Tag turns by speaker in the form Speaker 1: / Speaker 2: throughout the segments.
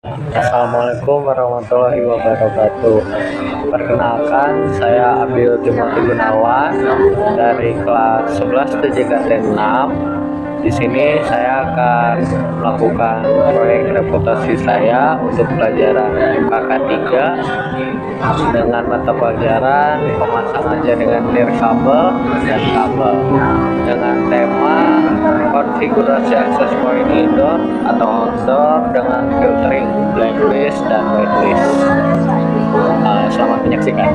Speaker 1: Assalamualaikum warahmatullahi wabarakatuh. Perkenalkan, saya Abil Timothy Gunawan dari kelas 11 TJKT 6. Di sini saya akan melakukan proyek reputasi saya untuk pelajaran MKK 3 dengan mata pelajaran pemasangan jaringan nirkabel dan kabel dengan tema konfigurasi access point indoor atau outdoor dengan filtering blacklist dan whitelist. Selamat menyaksikan.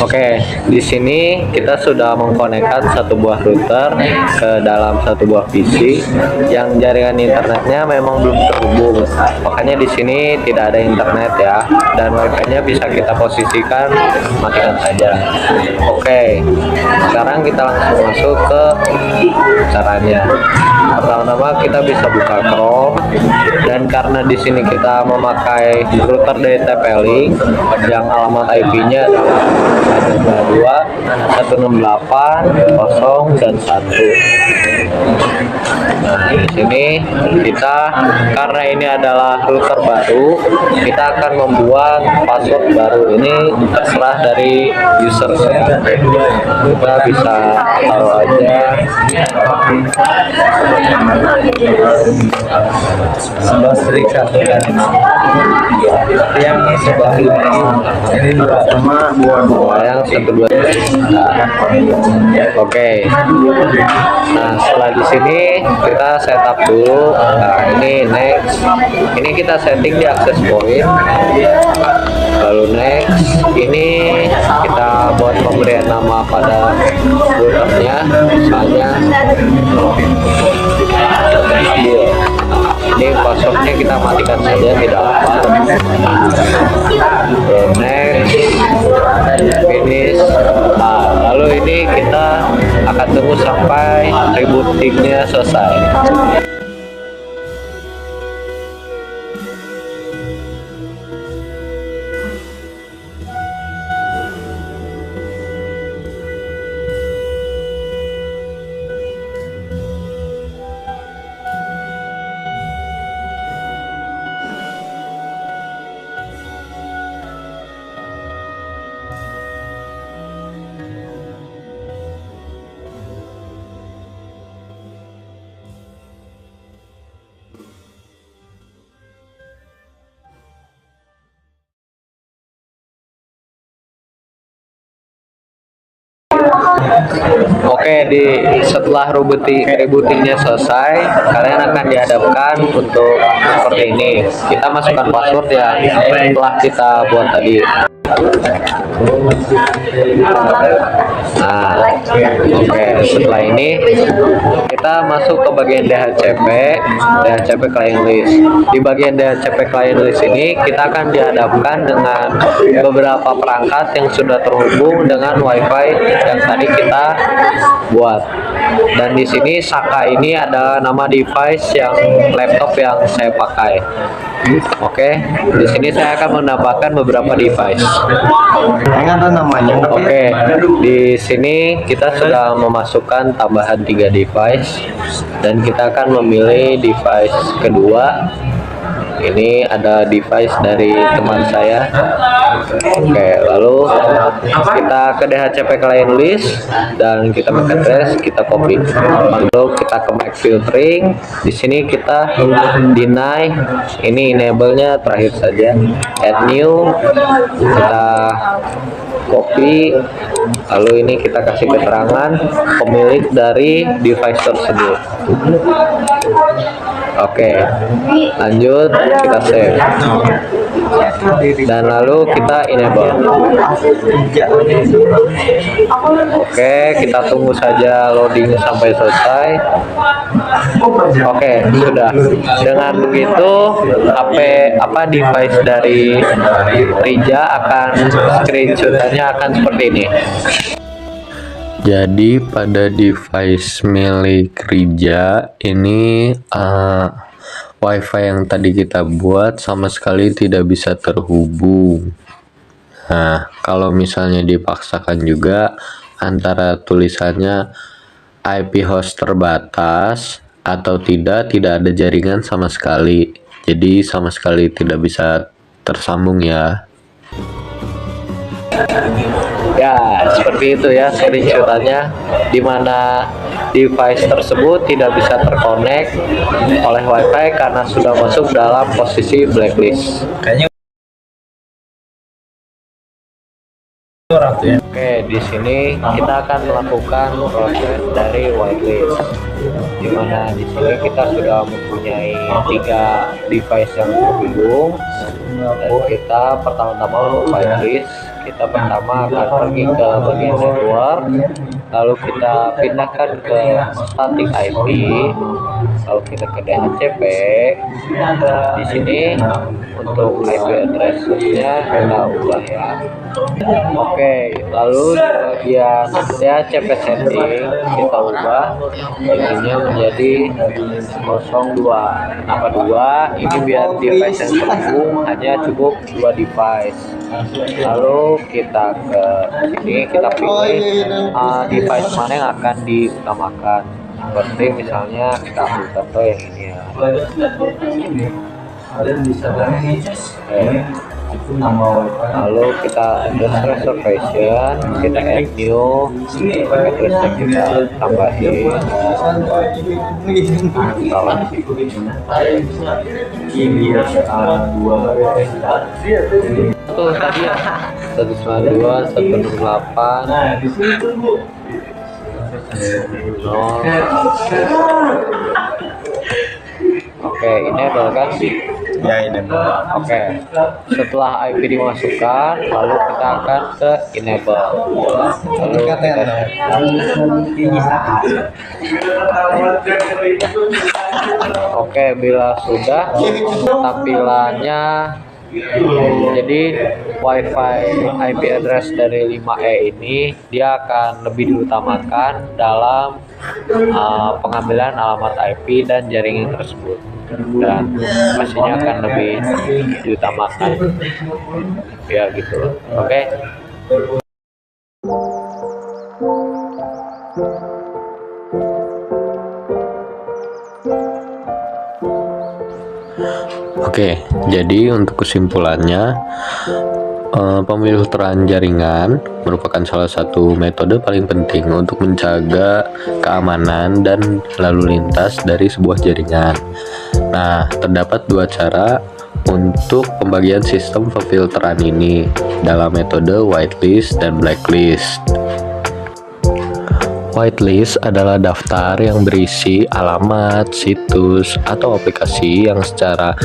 Speaker 1: Oke, di sini kita sudah mengkonekkan satu buah router ke dalam satu buah PC yang jaringan internetnya memang belum terhubung. Makanya di sini tidak ada internet ya, dan wifi-nya bisa kita posisikan matikan saja. Oke, sekarang kita langsung masuk ke caranya. Pertama-tama kita bisa buka Chrome, dan karena di sini kita memakai router dari TP-Link yang alamat IP-nya adalah 192.168.0 dan 1. Nah, di sini kita, karena ini adalah router baru, kita akan membuat password baru. Ini terserah dari user saya. Kita bisa taruh aja 11 terikat yang sebelah ini sama dua yang satu dua. Oke. Nah, setelah di sini kita setup dulu. Nah, ini next. Ini kita setting di access point. Lalu next, ini kita buat pemberian nama pada routernya, misalnya ini passwordnya kita matikan saja, tidak apa. Next, finish. Nah, lalu ini kita akan tunggu sampai rebootingnya selesai. Oke, setelah rebootingnya selesai, kalian akan dihadapkan untuk seperti ini. Kita masukkan password yang telah kita buat tadi. Nah, oke, setelah ini kita masuk ke bagian DHCP client list. Di bagian DHCP client list ini kita akan dihadapkan dengan beberapa perangkat yang sudah terhubung dengan WiFi yang tadi kita buat. Dan di sini Saka ini ada nama device yang laptop yang saya pakai. Oke, di sini saya akan menambahkan beberapa device. Oke, di sini kita sudah memasukkan tambahan 3 device dan kita akan memilih device kedua. Ini ada device dari teman saya. Oke, lalu kita ke DHCP client list dan kita make address, kita copy. Lalu kita ke make filtering. Di sini kita deny, ini enable-nya terakhir saja. Add new, kita copy. Lalu ini kita kasih keterangan pemilik dari device tersebut. Oke, lanjut kita save dan lalu kita enable. Oke, kita tunggu saja loading sampai selesai. Oke, sudah. Dengan begitu device dari Rija akan screenshotannya akan seperti ini. Jadi pada device milik Rija ini WiFi yang tadi kita buat sama sekali tidak bisa terhubung. Nah, kalau misalnya dipaksakan juga antara tulisannya IP host terbatas atau tidak ada jaringan sama sekali. Jadi sama sekali tidak bisa tersambung ya. Ya, seperti itu ya screenshotannya, di mana device tersebut tidak bisa terkonek oleh WiFi karena sudah masuk dalam posisi blacklist.
Speaker 2: Kayaknya
Speaker 1: Oke, di sini kita akan melakukan proses dari whitelist, di mana di sini kita sudah mempunyai 3 device yang terhubung, dan kita pertama-tama whitelist. Kita pertama akan pergi ke bagian network, lalu kita pindahkan ke static IP, lalu kita ke DHCP. Di sini untuk IP address-nya kita ubah ya. Oke, lalu di bagian DHCP setting kita ubah ininya menjadi 02. Kenapa 2? Ini biar device yang terhubung hanya cukup 2 device. Lalu kita ke sini, kita pilih device mana yang akan diutamakan. Seperti misalnya kita ambil contoh yang ini ya. Lalu kita address reservation, kita add new addressnya, kita tambahin tuh tadi ya 192 168 Oke, ini adalah kan
Speaker 2: ya ini.
Speaker 1: Oke, setelah IP dimasukkan, lalu kita akan ke enable. Lalu kita Oke, bila sudah tampilannya, jadi WiFi IP address dari 5E ini dia akan lebih diutamakan dalam pengambilan alamat IP dan jaringan tersebut, dan pastinya akan lebih diutamakan ya gitu. Oke. Oke, jadi untuk kesimpulannya, pemfilteran jaringan merupakan salah satu metode paling penting untuk menjaga keamanan dan lalu lintas dari sebuah jaringan. Nah, terdapat 2 cara untuk pembagian sistem pemfilteran ini dalam metode whitelist dan blacklist. Whitelist adalah daftar yang berisi alamat, situs, atau aplikasi yang secara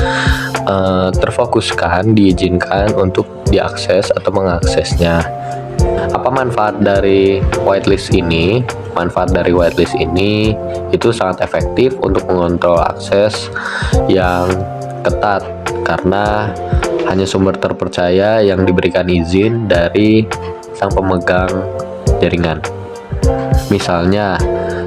Speaker 1: terfokuskan diizinkan untuk diakses atau mengaksesnya. Apa manfaat dari whitelist ini? Manfaat dari whitelist ini itu sangat efektif untuk mengontrol akses yang ketat, karena hanya sumber terpercaya yang diberikan izin dari sang pemegang jaringan. Misalnya,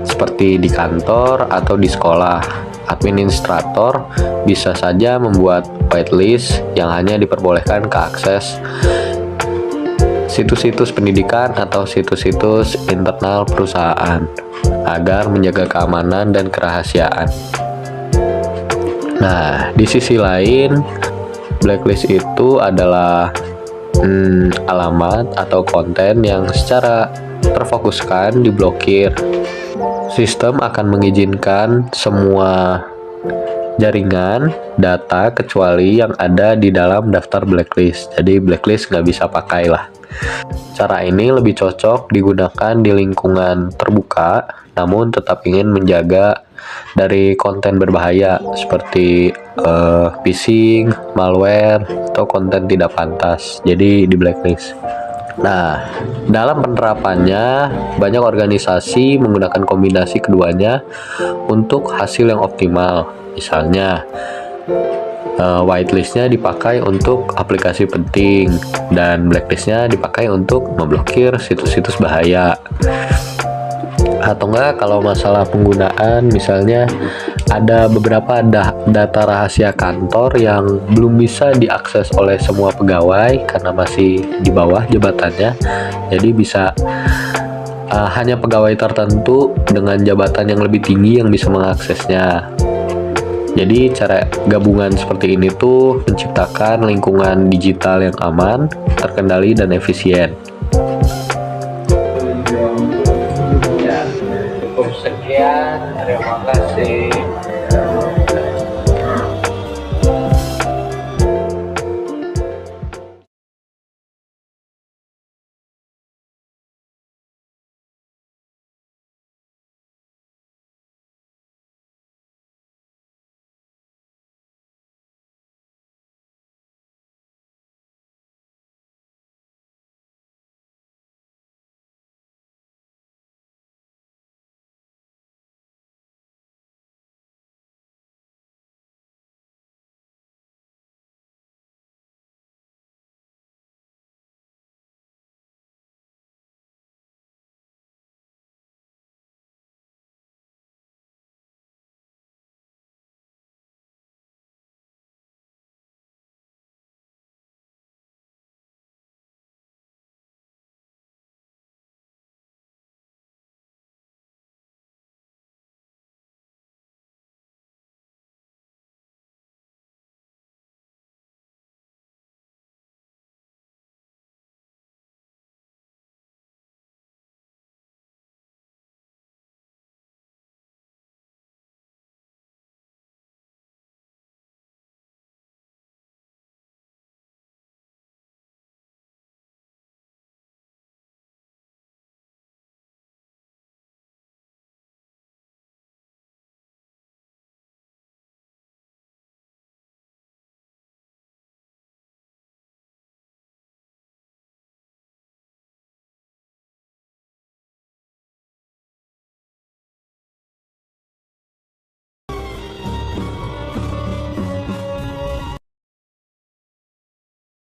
Speaker 1: seperti di kantor atau di sekolah, administrator bisa saja membuat whitelist yang hanya diperbolehkan ke akses situs-situs pendidikan atau situs-situs internal perusahaan agar menjaga keamanan dan kerahasiaan. Nah, di sisi lain, blacklist itu adalah alamat atau konten yang secara terfokuskan diblokir. Sistem akan mengizinkan semua jaringan data kecuali yang ada di dalam daftar blacklist. Jadi blacklist nggak bisa pakai lah. Cara ini lebih cocok digunakan di lingkungan terbuka, namun tetap ingin menjaga dari konten berbahaya seperti phishing, malware, atau konten tidak pantas. Jadi di blacklist. Nah, dalam penerapannya, banyak organisasi menggunakan kombinasi keduanya untuk hasil yang optimal. Misalnya, whitelistnya dipakai untuk aplikasi penting dan blacklistnya dipakai untuk memblokir situs-situs bahaya. Atau enggak, kalau masalah penggunaan, misalnya ada beberapa data rahasia kantor yang belum bisa diakses oleh semua pegawai karena masih di bawah jabatannya, jadi bisa hanya pegawai tertentu dengan jabatan yang lebih tinggi yang bisa mengaksesnya. Jadi cara gabungan seperti ini tuh menciptakan lingkungan digital yang aman, terkendali, dan efisien. Ya, cukup sekian. Terima kasih.